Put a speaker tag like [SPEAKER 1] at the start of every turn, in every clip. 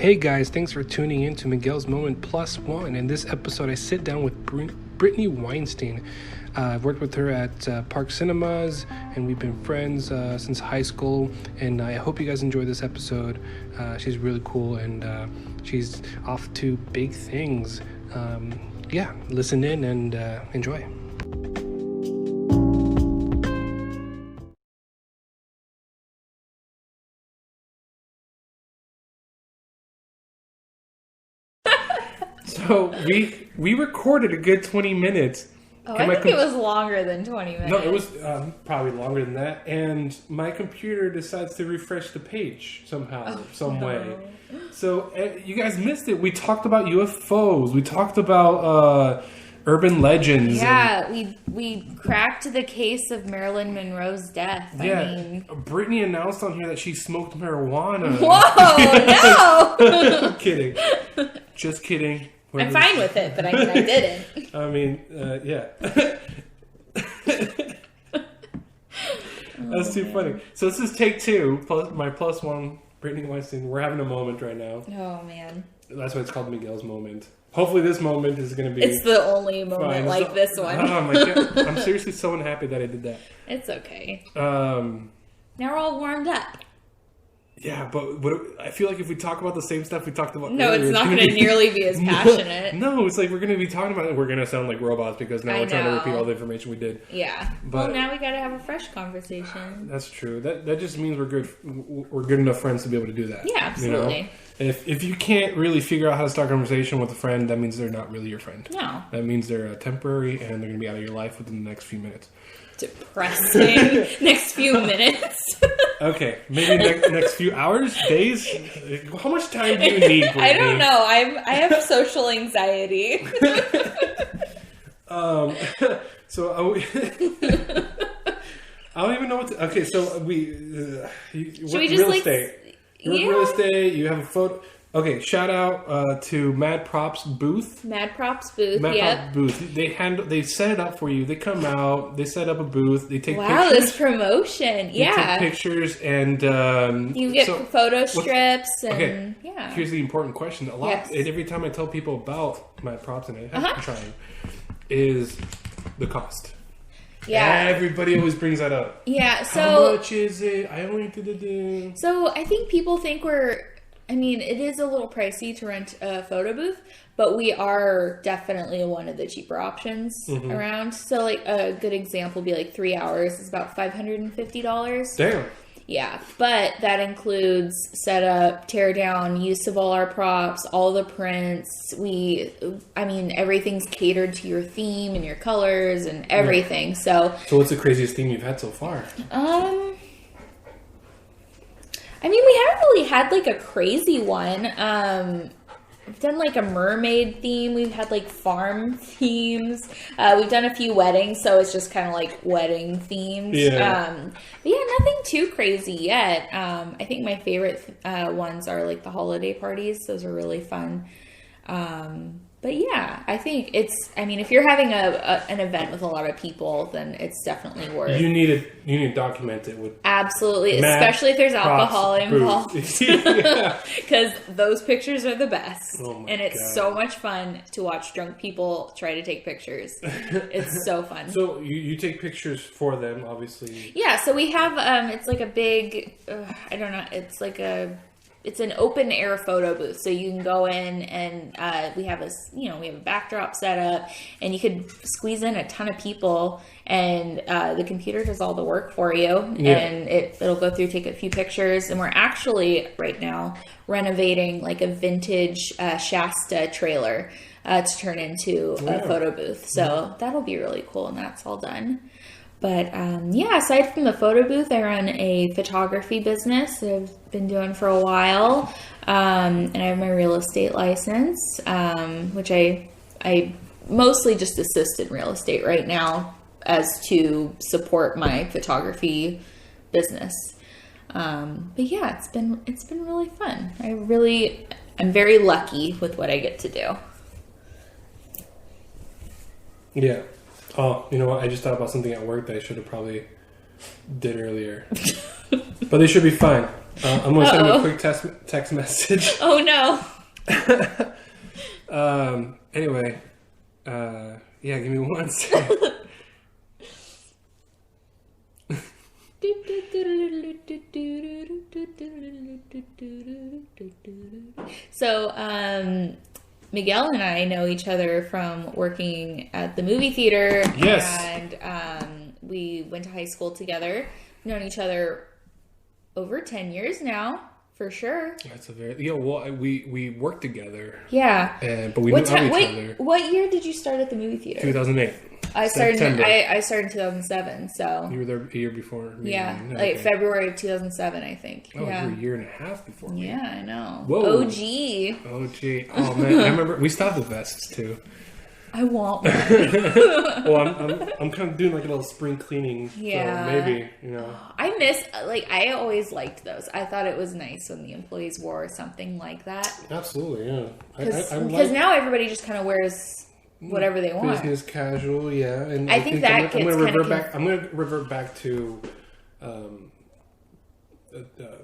[SPEAKER 1] Hey guys, thanks for tuning in to Miguel's Moment Plus One. In this episode, I sit down with Brittany Weinstein. I've worked with her at Park Cinemas, and we've been friends since high school. And I hope you guys enjoy this episode. She's really cool, and she's off to big things. Listen in and enjoy. So we recorded a good 20 minutes.
[SPEAKER 2] Oh, I think it was longer than 20 minutes.
[SPEAKER 1] No, it was probably longer than that. And my computer decides to refresh the page somehow, some way. So you guys missed it. We talked about UFOs. We talked about urban legends.
[SPEAKER 2] Yeah, we cracked the case of Marilyn Monroe's death.
[SPEAKER 1] Yeah, Brittany announced on here that she smoked marijuana.
[SPEAKER 2] Whoa, no!
[SPEAKER 1] I'm kidding. Just kidding.
[SPEAKER 2] I'm fine with it, but I didn't.
[SPEAKER 1] Yeah. That's too funny. So this is take two, my plus one, Brittany Weinstein. We're having a moment right now.
[SPEAKER 2] Oh, man.
[SPEAKER 1] That's why it's called Miguel's Moment. Hopefully this moment is going to be...
[SPEAKER 2] It's the only moment like this one.
[SPEAKER 1] Oh, my God. I'm seriously so unhappy that I did that.
[SPEAKER 2] It's okay.
[SPEAKER 1] Now
[SPEAKER 2] we're all warmed up.
[SPEAKER 1] Yeah, but I feel like if we talk about the same stuff we talked about
[SPEAKER 2] No,
[SPEAKER 1] earlier,
[SPEAKER 2] it's not going to nearly be as passionate.
[SPEAKER 1] No, it's like we're going to be talking about it. We're going to sound like robots because now we're trying to repeat all the information we did.
[SPEAKER 2] Yeah.
[SPEAKER 1] But
[SPEAKER 2] now we got to have a fresh conversation.
[SPEAKER 1] That's true. That just means we're good enough friends to be able to do that.
[SPEAKER 2] Yeah, absolutely.
[SPEAKER 1] You know? If you can't really figure out how to start a conversation with a friend, that means they're not really your friend.
[SPEAKER 2] No.
[SPEAKER 1] That means they're temporary and they're going to be out of your life within the next few minutes.
[SPEAKER 2] Depressing. Next few minutes.
[SPEAKER 1] Okay, maybe next few hours, days. How much time do you need, Brittany?
[SPEAKER 2] I don't know. I have social anxiety.
[SPEAKER 1] So I don't even know what to... Okay, so
[SPEAKER 2] Should we
[SPEAKER 1] real estate. Real estate, you have a photo... Okay, shout out to Mad Props booth.
[SPEAKER 2] Mad Props booth,
[SPEAKER 1] Props booth. They set it up for you. They come out. They set up a booth. They take pictures.
[SPEAKER 2] Wow, this promotion. Yeah.
[SPEAKER 1] They take pictures and...
[SPEAKER 2] you get photo strips and...
[SPEAKER 1] Okay,
[SPEAKER 2] yeah.
[SPEAKER 1] Here's the important question. Every time I tell people about Mad Props, and I have to try, is the cost.
[SPEAKER 2] Yeah.
[SPEAKER 1] Everybody always brings that up.
[SPEAKER 2] Yeah, so...
[SPEAKER 1] How much is it? I only did.
[SPEAKER 2] So I think people think it is a little pricey to rent a photo booth, but we are definitely one of the cheaper options around. So, like, a good example would be like 3 hours is about $550.
[SPEAKER 1] Damn.
[SPEAKER 2] Yeah, but that includes setup, tear down, use of all our props, all the prints. Everything's catered to your theme and your colors and everything. Yeah.
[SPEAKER 1] So what's the craziest theme you've had so far?
[SPEAKER 2] We haven't really had like a crazy one. We've done like a mermaid theme. We've had like farm themes. We've done a few weddings, so it's just kind of like wedding themed.
[SPEAKER 1] Yeah.
[SPEAKER 2] But yeah, nothing too crazy yet. I think my favorite ones are like the holiday parties. Those are really fun. But yeah, I think if you're having an event with a lot of people, then it's definitely worth.
[SPEAKER 1] You need to document it with.
[SPEAKER 2] Absolutely, especially if there's alcohol involved. Because those pictures are the best.
[SPEAKER 1] Oh
[SPEAKER 2] and it's so much fun to watch drunk people try to take pictures. It's so fun.
[SPEAKER 1] So you take pictures for them, obviously.
[SPEAKER 2] Yeah, so we have, it's like a big, it's an open air photo booth, so you can go in and we have a backdrop set up, and you could squeeze in a ton of people, and the computer does all the work for you, and it'll go through, take a few pictures, and we're actually right now renovating like a vintage Shasta trailer to turn into a photo booth, so that'll be really cool, and that's all done. But aside from the photo booth, I run a photography business that I've been doing for a while. And I have my real estate license, which I mostly just assist in real estate right now as to support my photography business. But yeah, it's been really fun. I'm very lucky with what I get to do.
[SPEAKER 1] Yeah. Oh, you know what? I just thought about something at work that I should have probably did earlier. But they should be fine. I'm going to send you a quick text message.
[SPEAKER 2] Oh, no.
[SPEAKER 1] Anyway, yeah, give me one second.
[SPEAKER 2] So, Miguel and I know each other from working at the movie theater.
[SPEAKER 1] Yes.
[SPEAKER 2] And we went to high school together. We've known each other over 10 years now, for sure.
[SPEAKER 1] That's a very... Yeah, well, we worked together.
[SPEAKER 2] Yeah.
[SPEAKER 1] But we knew of each other.
[SPEAKER 2] What year did you start at the movie theater?
[SPEAKER 1] 2008.
[SPEAKER 2] I started in 2007, so...
[SPEAKER 1] You were there a year before me.
[SPEAKER 2] Yeah,
[SPEAKER 1] No,
[SPEAKER 2] like
[SPEAKER 1] okay.
[SPEAKER 2] February of 2007, I think.
[SPEAKER 1] Oh,
[SPEAKER 2] yeah.
[SPEAKER 1] you were a year and a half before me.
[SPEAKER 2] Yeah, I know.
[SPEAKER 1] Whoa.
[SPEAKER 2] OG.
[SPEAKER 1] Oh, man. I remember... We still have the vests, too.
[SPEAKER 2] I want one.
[SPEAKER 1] Well, I'm kind of doing like a little spring cleaning.
[SPEAKER 2] Yeah.
[SPEAKER 1] So maybe,
[SPEAKER 2] I miss, I always liked those. I thought it was nice when the employees wore something like that.
[SPEAKER 1] Absolutely, yeah.
[SPEAKER 2] Because now everybody just kind of wears whatever they want.
[SPEAKER 1] Business casual, yeah. And
[SPEAKER 2] I think that
[SPEAKER 1] I'm
[SPEAKER 2] gets
[SPEAKER 1] going to
[SPEAKER 2] kind of...
[SPEAKER 1] I'm going to revert back to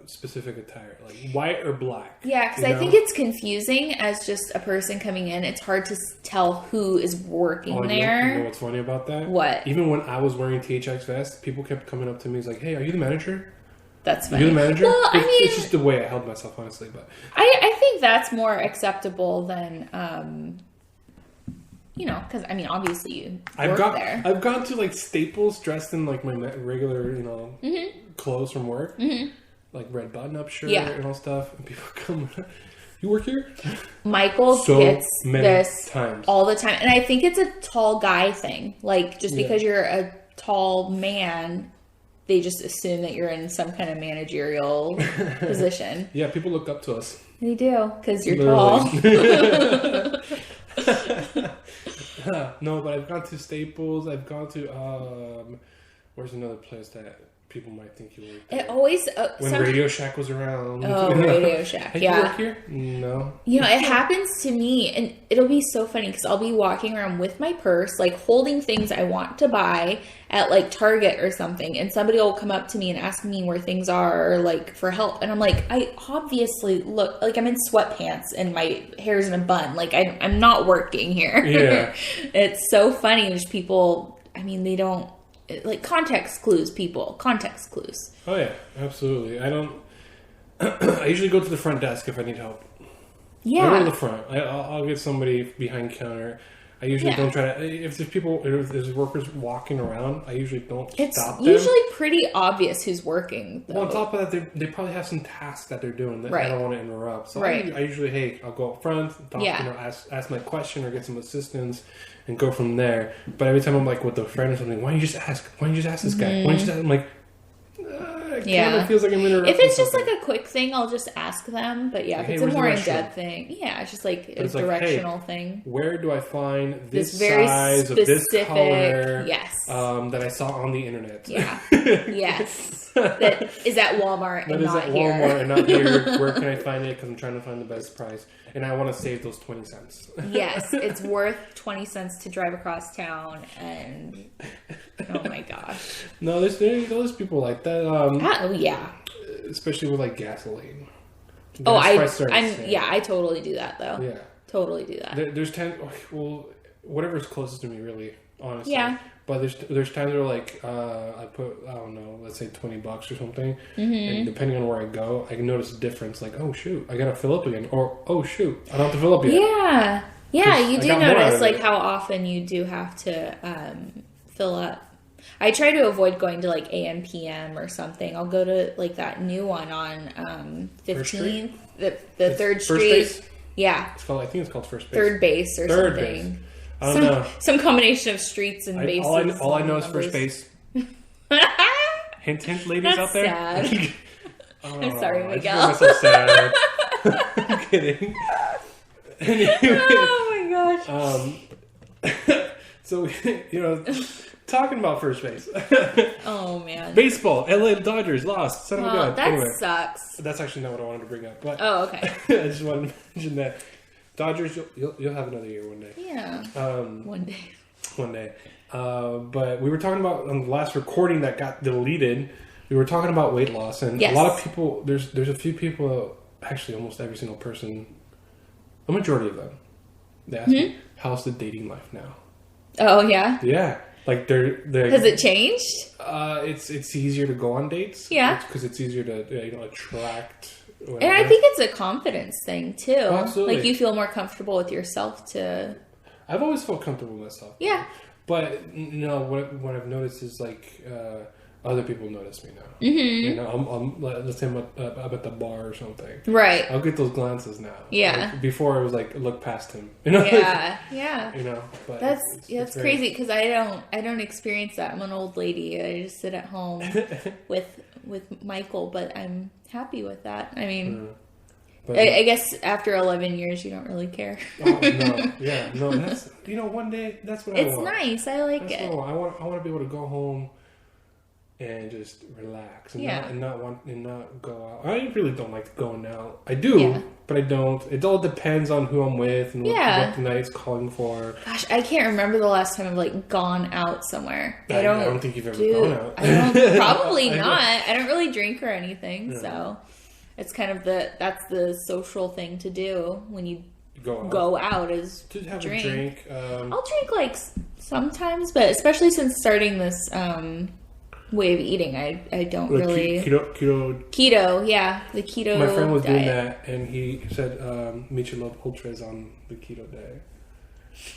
[SPEAKER 1] specific attire, like white or black.
[SPEAKER 2] Yeah, because I think it's confusing as just a person coming in. It's hard to tell who is working there.
[SPEAKER 1] You know what's funny about that?
[SPEAKER 2] What?
[SPEAKER 1] Even when I was wearing THX vest, people kept coming up to me. It's like, hey, are you the manager?
[SPEAKER 2] That's funny.
[SPEAKER 1] Are you the manager?
[SPEAKER 2] Well,
[SPEAKER 1] it's just the way I held myself, honestly. But
[SPEAKER 2] I think that's more acceptable than... because obviously you work there.
[SPEAKER 1] I've gone to like Staples dressed in like my regular, clothes from work, like red button-up shirt and all stuff, and people come, you work here?
[SPEAKER 2] Michael gets this
[SPEAKER 1] times
[SPEAKER 2] all the time, and I think it's a tall guy thing. Like just because you're a tall man, they just assume that you're in some kind of managerial position.
[SPEAKER 1] Yeah, people look up to us.
[SPEAKER 2] They do because you're tall.
[SPEAKER 1] No, but I've gone to Staples. I've gone to where's another place that people might think you work there?
[SPEAKER 2] It always
[SPEAKER 1] when Radio Shack was around.
[SPEAKER 2] Oh, Radio Shack.
[SPEAKER 1] Hey,
[SPEAKER 2] yeah.
[SPEAKER 1] You work here? No.
[SPEAKER 2] It happens to me, and it'll be so funny because I'll be walking around with my purse, like holding things I want to buy at like Target or something, and somebody will come up to me and ask me where things are, or like for help, and I'm like, I obviously look like I'm in sweatpants and my hair's in a bun, like I'm not working here.
[SPEAKER 1] Yeah.
[SPEAKER 2] It's so funny. There's people. They don't. Like context clues, people. Context clues.
[SPEAKER 1] Oh yeah, absolutely. I don't. I usually go to the front desk if I need help.
[SPEAKER 2] Yeah.
[SPEAKER 1] I go to the front. I'll get somebody behind counter. I usually don't try to. If there's workers walking around, I usually don't stop them.
[SPEAKER 2] It's usually pretty obvious who's working, though.
[SPEAKER 1] Well, on top of that, they probably have some tasks that they're doing that I don't want to interrupt. So I usually, I'll go up front, talk, ask my question or get some assistance, and go from there. But every time I'm like with a friend or something, why don't you just ask? Why don't you just ask this guy? Why don't you just ask? I'm like, it kind of feels like I'm interrupting.
[SPEAKER 2] If it's just
[SPEAKER 1] something.
[SPEAKER 2] like a quick thing, I'll just ask them. But yeah, if it's a more in-depth thing, it's just like a directional thing.
[SPEAKER 1] Where do I find this
[SPEAKER 2] very
[SPEAKER 1] size of this color?
[SPEAKER 2] Yes.
[SPEAKER 1] That I saw on the internet.
[SPEAKER 2] Yeah. Yes. That is at Walmart and not here.
[SPEAKER 1] Walmart and not here. Where can I find it? Because I'm trying to find the best price, and I want to save those 20 cents.
[SPEAKER 2] Yes, it's worth 20 cents to drive across town, and oh my gosh.
[SPEAKER 1] No, there's people like that.
[SPEAKER 2] Oh yeah.
[SPEAKER 1] Especially with like gasoline.
[SPEAKER 2] I totally do that though.
[SPEAKER 1] Yeah.
[SPEAKER 2] Totally do that.
[SPEAKER 1] There's times, whatever's closest to me, really, honestly.
[SPEAKER 2] Yeah.
[SPEAKER 1] But there's times where like I put, I don't know, let's say $20 or something, and depending on where I go, I can notice a difference. Like, oh shoot, I gotta fill up again, or oh shoot, I don't have to fill up yet.
[SPEAKER 2] Yeah, you do notice like how often you do have to fill up. I try to avoid going to like AM PM or something. I'll go to like that new one on 15th, the Third Street.
[SPEAKER 1] Base?
[SPEAKER 2] Yeah,
[SPEAKER 1] I think it's called First Base.
[SPEAKER 2] Third Base or
[SPEAKER 1] Third
[SPEAKER 2] something.
[SPEAKER 1] Base. I don't know.
[SPEAKER 2] Some combination of streets and bases.
[SPEAKER 1] All I know is First Base. Hint, hint, ladies
[SPEAKER 2] That's
[SPEAKER 1] out there.
[SPEAKER 2] Sad. I'm sorry, Miguel.
[SPEAKER 1] I just feel so sad. I'm kidding. Anyway,
[SPEAKER 2] oh my gosh.
[SPEAKER 1] So talking about First Base.
[SPEAKER 2] Oh man.
[SPEAKER 1] Baseball. LA Dodgers lost. Son of a gun.
[SPEAKER 2] That
[SPEAKER 1] Anyway,
[SPEAKER 2] sucks.
[SPEAKER 1] that's actually not what I wanted to bring up. But
[SPEAKER 2] okay.
[SPEAKER 1] I just wanted to mention that Dodgers. You'll have another year one day.
[SPEAKER 2] Yeah. One day.
[SPEAKER 1] One day. But we were talking about on the last recording that got deleted. we were talking about weight loss, and
[SPEAKER 2] Yes.
[SPEAKER 1] a lot of people. There's a few people, actually, almost every single person, a majority of them, they ask me, "How's the dating life now?"
[SPEAKER 2] Oh yeah.
[SPEAKER 1] Yeah, like they're
[SPEAKER 2] Has it changed?
[SPEAKER 1] It's easier to go on dates.
[SPEAKER 2] Yeah,
[SPEAKER 1] because it's easier to attract. Whatever.
[SPEAKER 2] And I think it's a confidence thing too.
[SPEAKER 1] Oh, absolutely.
[SPEAKER 2] Like you feel more comfortable with yourself to.
[SPEAKER 1] I've always felt comfortable with myself.
[SPEAKER 2] Yeah.
[SPEAKER 1] But what I've noticed is like other people notice me now.
[SPEAKER 2] Mm-hmm.
[SPEAKER 1] You know, let's say I'm at the bar or something.
[SPEAKER 2] Right.
[SPEAKER 1] I'll get those glances now.
[SPEAKER 2] Yeah.
[SPEAKER 1] Like, before it was like look past him. You know.
[SPEAKER 2] Yeah. Yeah.
[SPEAKER 1] You know. But
[SPEAKER 2] That's
[SPEAKER 1] it's
[SPEAKER 2] crazy because I don't experience that. I'm an old lady. I just sit at home with Michael, but I'm happy with that. I mean.
[SPEAKER 1] But,
[SPEAKER 2] I guess after 11 years, you don't really care.
[SPEAKER 1] Oh no! Yeah, no. That's one day. That's what I want.
[SPEAKER 2] It's nice. I like
[SPEAKER 1] That's
[SPEAKER 2] it.
[SPEAKER 1] what I want. I want to be able to go home and just relax and not go out. I really don't like going out. I do, but I don't. It all depends on who I'm with and what the night's calling for.
[SPEAKER 2] Gosh, I can't remember the last time I've like gone out somewhere.
[SPEAKER 1] I don't think you've ever gone out.
[SPEAKER 2] Probably not. I don't really drink or anything, so. It's kind of that's the social thing to do when you go out is
[SPEAKER 1] to have
[SPEAKER 2] drink.
[SPEAKER 1] A drink.
[SPEAKER 2] I'll drink like sometimes, but especially since starting this way of eating, I don't really keto. Yeah, the keto.
[SPEAKER 1] My friend was
[SPEAKER 2] diet.
[SPEAKER 1] doing that, and he said Michelob Ultras on the keto day.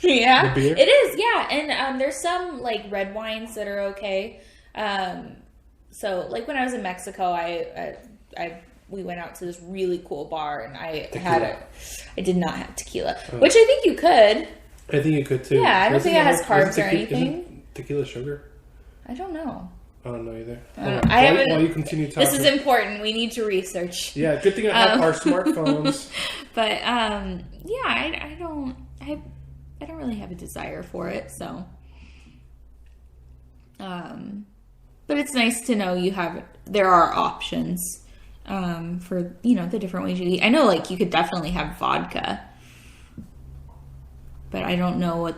[SPEAKER 2] Yeah,
[SPEAKER 1] the beer?
[SPEAKER 2] It is. Yeah, and there's some like red wines that are okay. So like when I was in Mexico, we went out to this really cool bar, and I did not have tequila, which I think you could.
[SPEAKER 1] I think you could too.
[SPEAKER 2] Yeah, I don't think it has carbs or anything.
[SPEAKER 1] Isn't tequila sugar?
[SPEAKER 2] I don't know.
[SPEAKER 1] I don't know either.
[SPEAKER 2] While
[SPEAKER 1] you continue talking.
[SPEAKER 2] This is important. We need to research.
[SPEAKER 1] Yeah, good thing I have our smartphones.
[SPEAKER 2] But yeah, I don't really have a desire for it. So, but it's nice to know there are options. For the different ways you eat. I know like you could definitely have vodka, but I don't know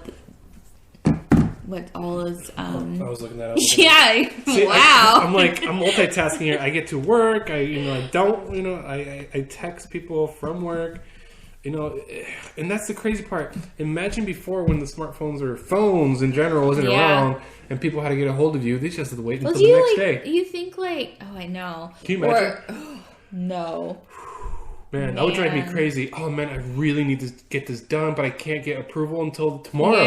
[SPEAKER 2] what all is
[SPEAKER 1] I was looking that up.
[SPEAKER 2] Yeah.
[SPEAKER 1] See,
[SPEAKER 2] wow.
[SPEAKER 1] I'm multitasking here. I get to work. I text people from work. And that's the crazy part. Imagine before when the smartphones or phones in general wasn't around and people had to get a hold of you. They just had to wait until the next day.
[SPEAKER 2] You think like, oh, I know.
[SPEAKER 1] Can you imagine?
[SPEAKER 2] No.
[SPEAKER 1] Man, that would drive me crazy. Oh man, I really need to get this done, but I can't get approval until tomorrow.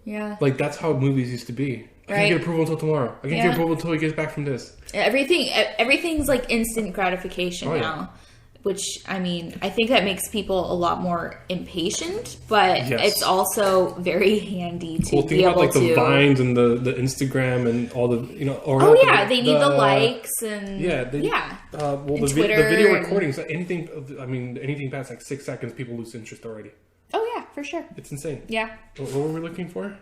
[SPEAKER 2] Yeah.
[SPEAKER 1] Like that's how movies used to be. I can't get approval until tomorrow. I can't get approval until he gets back from this.
[SPEAKER 2] Everything's like instant gratification now. Which, I mean, I think that makes people a lot more impatient, but it's also very handy to be able to...
[SPEAKER 1] the Vines and the Instagram and all the,
[SPEAKER 2] they need the likes and...
[SPEAKER 1] the video recordings, anything past like 6 seconds, people lose interest already.
[SPEAKER 2] Oh, yeah, for sure.
[SPEAKER 1] It's insane.
[SPEAKER 2] Yeah.
[SPEAKER 1] What were we looking for?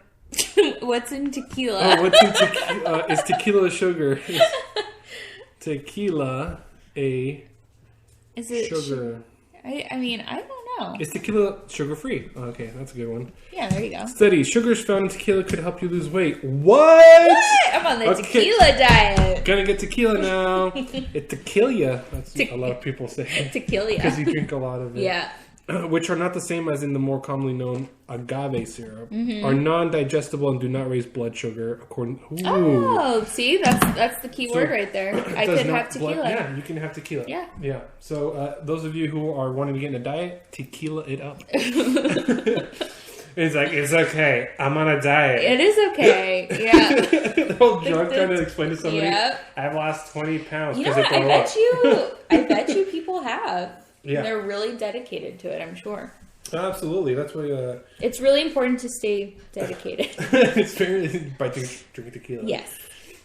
[SPEAKER 2] What's in tequila?
[SPEAKER 1] Oh, what's in tequila? Is tequila sugar? Is tequila
[SPEAKER 2] Is it
[SPEAKER 1] sugar?
[SPEAKER 2] I mean, I don't know.
[SPEAKER 1] Is tequila sugar-free? Oh, okay, that's a good one.
[SPEAKER 2] Yeah, there you go.
[SPEAKER 1] Study. Sugars found in tequila could help you lose weight. What?
[SPEAKER 2] I'm on the tequila diet.
[SPEAKER 1] Gonna get tequila now. It's tequila. That's a lot of people say.
[SPEAKER 2] Tequila.
[SPEAKER 1] Because you drink a lot of it.
[SPEAKER 2] Yeah.
[SPEAKER 1] Which are not the same as in the more commonly known agave syrup. Are non-digestible and do not raise blood sugar.
[SPEAKER 2] Oh, see, that's the key word right there. I could have tequila.
[SPEAKER 1] Yeah, you can have tequila. Yeah. So those of you who are wanting to get in a diet, tequila it up. It's like, it's okay. I'm on a diet.
[SPEAKER 2] It is okay. Yeah.
[SPEAKER 1] The whole drunk trying to explain to somebody, I've lost 20 pounds.
[SPEAKER 2] You know what? I bet you people have. Yeah. They're really dedicated to it, I'm sure.
[SPEAKER 1] Absolutely. That's why...
[SPEAKER 2] it's really important to stay dedicated.
[SPEAKER 1] It's very... by drinking tequila.
[SPEAKER 2] Yes.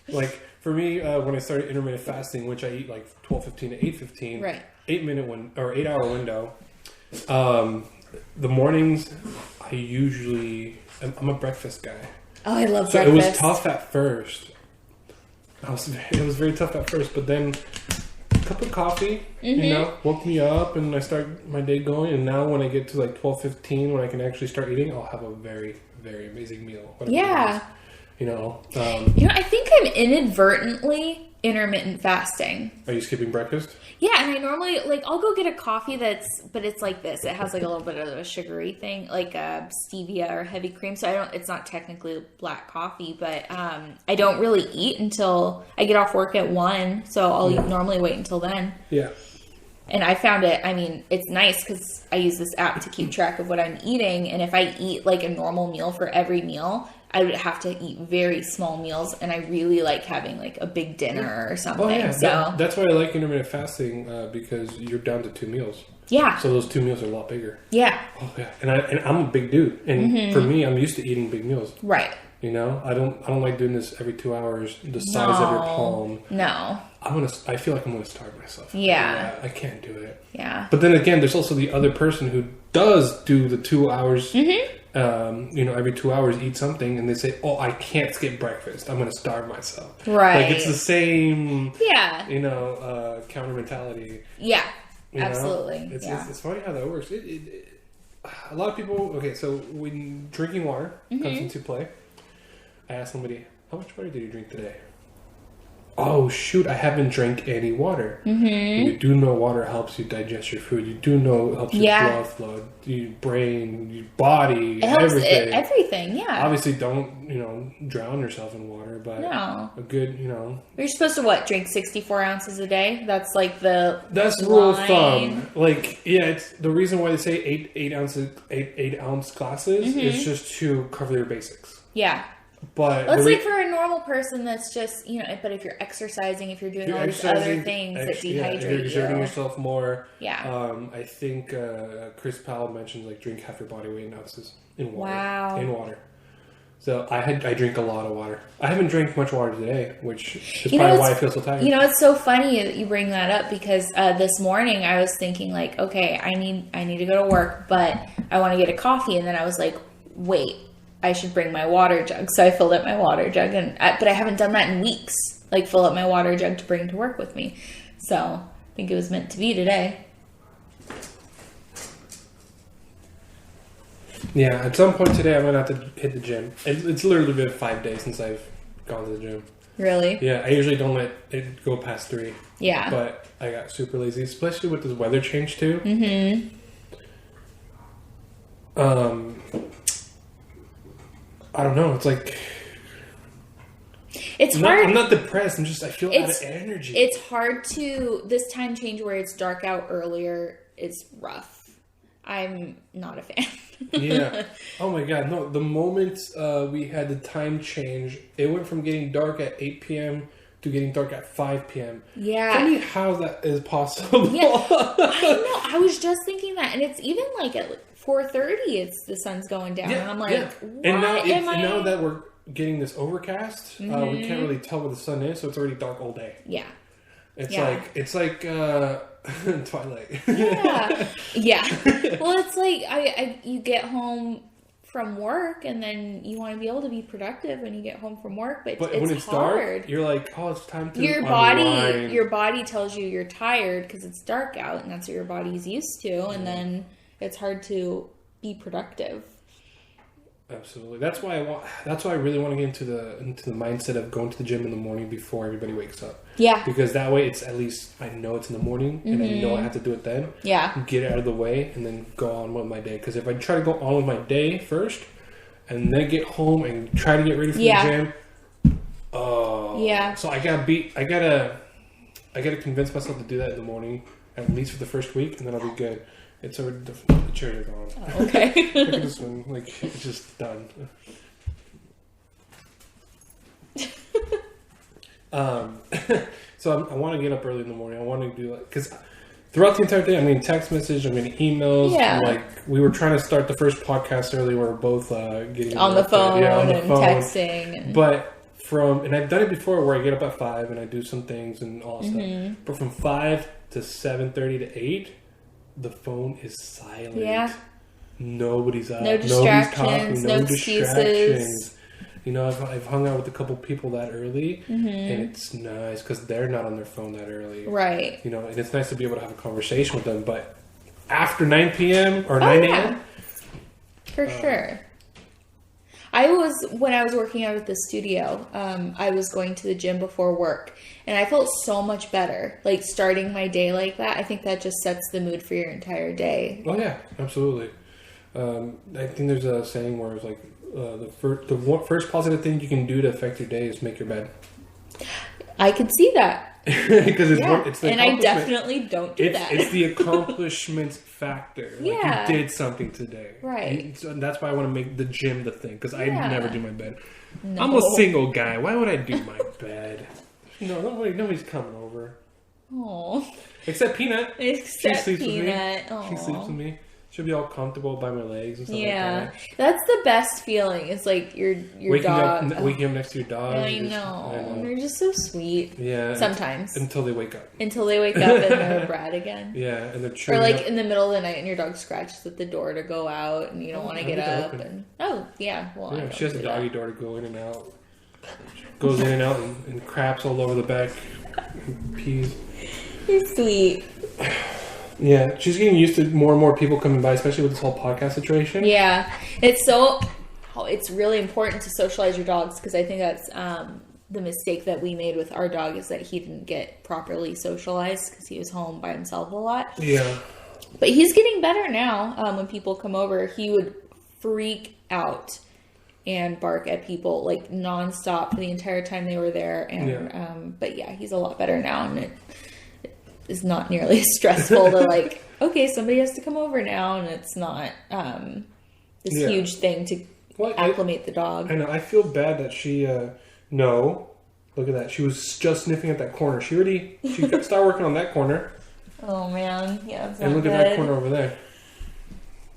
[SPEAKER 1] Like, for me, when I started intermittent fasting, which I eat like 12:15 to 8:15.
[SPEAKER 2] Right.
[SPEAKER 1] 8 hour window. The mornings, I'm a breakfast guy.
[SPEAKER 2] Oh, I love breakfast.
[SPEAKER 1] So it was tough at first. It was very tough at first, but then... cup of coffee, woke me up and I start my day going. And now when I get to like 12:15, when I can actually start eating, I'll have a very, very amazing meal.
[SPEAKER 2] I think I'm inadvertently intermittent fasting.
[SPEAKER 1] Are you skipping breakfast?
[SPEAKER 2] Yeah, and I normally, I'll go get a coffee but it's like this. It has, a little bit of a sugary thing, like stevia or heavy cream. So it's not technically black coffee, but I don't really eat until I get off work at 1. So I'll normally wait until then.
[SPEAKER 1] Yeah.
[SPEAKER 2] And I found it's nice because I use this app to keep track of what I'm eating. And if I eat, a normal meal for every meal, I would have to eat very small meals, and I really like having a big dinner or something. Oh, yeah. So
[SPEAKER 1] that's why I like intermittent fasting because you're down to 2 meals.
[SPEAKER 2] Yeah.
[SPEAKER 1] So those 2 meals are a lot bigger.
[SPEAKER 2] Yeah.
[SPEAKER 1] Oh yeah, and I'm a big dude, and for me, I'm used to eating big meals.
[SPEAKER 2] Right.
[SPEAKER 1] I don't like doing this every 2 hours, the size of your palm.
[SPEAKER 2] No.
[SPEAKER 1] I feel like I'm gonna starve myself.
[SPEAKER 2] Yeah.
[SPEAKER 1] I can't do it.
[SPEAKER 2] Yeah.
[SPEAKER 1] But then again, there's also the other person who does do the 2 hours. Every 2 hours eat something, and they say, "Oh, I can't skip breakfast. I'm going to starve myself."
[SPEAKER 2] Right.
[SPEAKER 1] It's the same.
[SPEAKER 2] Yeah.
[SPEAKER 1] Counter mentality.
[SPEAKER 2] Yeah. Absolutely.
[SPEAKER 1] It's funny how that works. A lot of people. Okay, so when drinking water comes into play, I asked somebody, "How much water did you drink today?" Oh shoot, I haven't drank any water. You do know water helps you digest your food. You do know it helps your blood flow, your brain, your body, everything.
[SPEAKER 2] Everything, yeah.
[SPEAKER 1] Obviously don't, drown yourself in water, but
[SPEAKER 2] no.
[SPEAKER 1] a good,
[SPEAKER 2] You're supposed to drink 64 ounces a day? That's that's
[SPEAKER 1] the rule of thumb. It's the reason why they say 8 ounce glasses is just to cover your basics.
[SPEAKER 2] Yeah.
[SPEAKER 1] But
[SPEAKER 2] let's for a normal person that's just but if you're exercising, if you're doing all these other things that dehydrate
[SPEAKER 1] if you're exerting
[SPEAKER 2] you.
[SPEAKER 1] yourself more.
[SPEAKER 2] Yeah.
[SPEAKER 1] I think Chris Powell mentions drink half your body weight in ounces in water.
[SPEAKER 2] Wow.
[SPEAKER 1] In water. So I drink a lot of water. I haven't drank much water today, which is probably why I feel so tired.
[SPEAKER 2] It's so funny that you bring that up because this morning I was thinking okay, I need to go to work, but I want to get a coffee, and then I was like, wait, I should bring my water jug. So I filled up my water jug, but I haven't done that in weeks. Fill up my water jug to bring to work with me. So I think it was meant to be today.
[SPEAKER 1] Yeah, at some point today I'm gonna have to hit the gym. It's literally been 5 days since I've gone to the gym.
[SPEAKER 2] Really?
[SPEAKER 1] Yeah, I usually don't let it go past 3.
[SPEAKER 2] Yeah.
[SPEAKER 1] But I got super lazy, especially with this weather change too. I don't know. It's hard. I'm not depressed. I feel out of energy.
[SPEAKER 2] It's hard this time change where it's dark out earlier is rough. I'm not a fan.
[SPEAKER 1] Yeah. Oh my God. No, the moment we had the time change, it went from getting dark at 8 p.m. to getting dark at 5 p.m.
[SPEAKER 2] Yeah.
[SPEAKER 1] Tell me how that is possible.
[SPEAKER 2] Yeah. I know. I was just thinking that. And it's even at 4:30, the sun's going down.
[SPEAKER 1] Yeah,
[SPEAKER 2] and I'm like, what
[SPEAKER 1] and now that we're getting this overcast, we can't really tell where the sun is, so it's already dark all day.
[SPEAKER 2] Yeah.
[SPEAKER 1] It's like Twilight.
[SPEAKER 2] Yeah. Yeah. Well, it's you get home from work and then you want to be able to be productive when you get home from work, but when it's
[SPEAKER 1] hard. Dark, you're like, oh, it's time to
[SPEAKER 2] unwind. Your body tells you you're tired because it's dark out, and that's what your body's used to, and then it's hard to be productive.
[SPEAKER 1] Absolutely. That's why I really want to get into the mindset of going to the gym in the morning before everybody wakes up.
[SPEAKER 2] Yeah.
[SPEAKER 1] Because that way it's at least I know it's in the morning and I know I have to do it then.
[SPEAKER 2] Yeah.
[SPEAKER 1] Get it out of the way and then go on with my day. Because if I try to go on with my day first and then get home and try to get ready for the gym, so I gotta convince myself to do that in the morning at least for the first week, and then I'll be good. It's already the chairs are gone.
[SPEAKER 2] Oh, okay.
[SPEAKER 1] Look at this one. It's just done. So I want to get up early in the morning. I want to do because throughout the entire day, I'm getting text messages, I'm getting emails.
[SPEAKER 2] Yeah.
[SPEAKER 1] We were trying to start the first podcast early. We were both getting
[SPEAKER 2] on the phone and texting.
[SPEAKER 1] But and I've done it before where I get up at 5 and I do some things and all that stuff. But from 5 to 7:30 to 8. The phone is silent.
[SPEAKER 2] Yeah.
[SPEAKER 1] Nobody's up.
[SPEAKER 2] No distractions.
[SPEAKER 1] Nobody's talking.
[SPEAKER 2] No excuses.
[SPEAKER 1] I've hung out with a couple people that early, and it's nice because they're not on their phone that early.
[SPEAKER 2] Right.
[SPEAKER 1] And it's nice to be able to have a conversation with them. But after 9 p.m. or 9 a.m.
[SPEAKER 2] For sure. When I was working out at the studio, I was going to the gym before work, and I felt so much better. Like, starting my day like that, I think that just sets the mood for your entire day.
[SPEAKER 1] Oh, yeah, absolutely. I think there's a saying where it's like, the first positive thing you can do to affect your day is make your bed.
[SPEAKER 2] I could see that.
[SPEAKER 1] Because it's the
[SPEAKER 2] and I definitely don't do that. It's
[SPEAKER 1] the accomplishment factor. Like, you did something today.
[SPEAKER 2] Right.
[SPEAKER 1] So that's why I want to make the gym the thing, because I never do my bed.
[SPEAKER 2] No.
[SPEAKER 1] I'm a single guy. Why would I do my bed? No, nobody's coming over.
[SPEAKER 2] Oh.
[SPEAKER 1] Except Peanut.
[SPEAKER 2] She sleeps
[SPEAKER 1] Peanut.
[SPEAKER 2] With me.
[SPEAKER 1] She sleeps with me. She'll be all comfortable by my legs and stuff like that.
[SPEAKER 2] That's the best feeling. It's like your dog.
[SPEAKER 1] Waking up next to your dog.
[SPEAKER 2] I know. They're just so sweet.
[SPEAKER 1] Yeah.
[SPEAKER 2] Sometimes.
[SPEAKER 1] Until they wake up.
[SPEAKER 2] And they're brat again.
[SPEAKER 1] Yeah, and they're chewing.
[SPEAKER 2] Or like in the middle of the night and your dog scratches at the door to go out and you don't want to get up. Well,
[SPEAKER 1] she has a doggy door to go in and out. Goes in and out and craps all over the back. And pees.
[SPEAKER 2] You're sweet.
[SPEAKER 1] Yeah, she's getting used to more and more people coming by, especially with this whole podcast situation.
[SPEAKER 2] Yeah, it's really important to socialize your dogs, because I think that's the mistake that we made with our dog, is that he didn't get properly socialized because he was home by himself a lot.
[SPEAKER 1] Yeah.
[SPEAKER 2] But he's getting better now. When people come over, he would freak out and bark at people like nonstop for the entire time they were there. And but he's a lot better now, and it is not nearly as stressful to like, okay, somebody has to come over now, and it's not this huge thing to acclimate the dog.
[SPEAKER 1] I know. I feel bad that she no, look at that. She was just sniffing at that corner. She started working on that corner.
[SPEAKER 2] Oh man, yeah.
[SPEAKER 1] And look at that corner over there.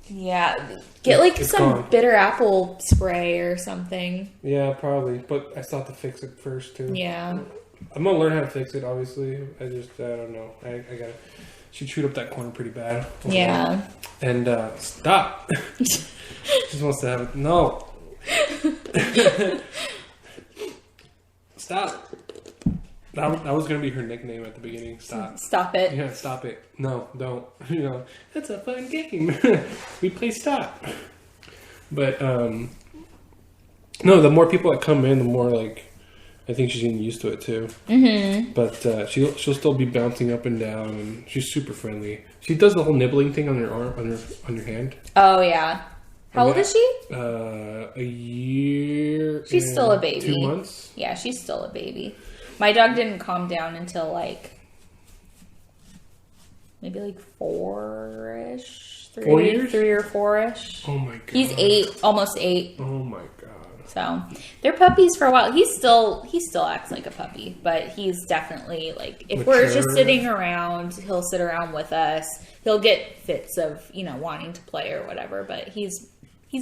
[SPEAKER 2] Yeah, get some bitter apple spray or something.
[SPEAKER 1] Yeah, probably. But I still have to fix it first too.
[SPEAKER 2] Yeah.
[SPEAKER 1] I'm gonna learn how to fix it. Obviously, I don't know. I gotta. She chewed up that corner pretty bad.
[SPEAKER 2] Yeah.
[SPEAKER 1] And stop. She just wants to have it. No. Stop. That was gonna be her nickname at the beginning. Stop.
[SPEAKER 2] Stop it.
[SPEAKER 1] Yeah, stop it. No, don't. That's a fun game. We play stop. But no, the more people that come in, the more like. I think she's getting used to it too. Mm-hmm. But she'll still be bouncing up and down, and she's super friendly. She does the whole nibbling thing on your arm, on your hand.
[SPEAKER 2] Oh yeah. How old is she?
[SPEAKER 1] A year.
[SPEAKER 2] She's still a baby.
[SPEAKER 1] 2 months.
[SPEAKER 2] Yeah, she's still a baby. My dog didn't calm down until like maybe like 4-ish.
[SPEAKER 1] 4 years?
[SPEAKER 2] 3 or 4-ish.
[SPEAKER 1] Oh my god.
[SPEAKER 2] He's 8, almost 8.
[SPEAKER 1] Oh my god.
[SPEAKER 2] So they're puppies for a while. He still acts like a puppy, but he's definitely like, if we're just sitting around, he'll sit around with us. He'll get fits of, wanting to play or whatever, but he's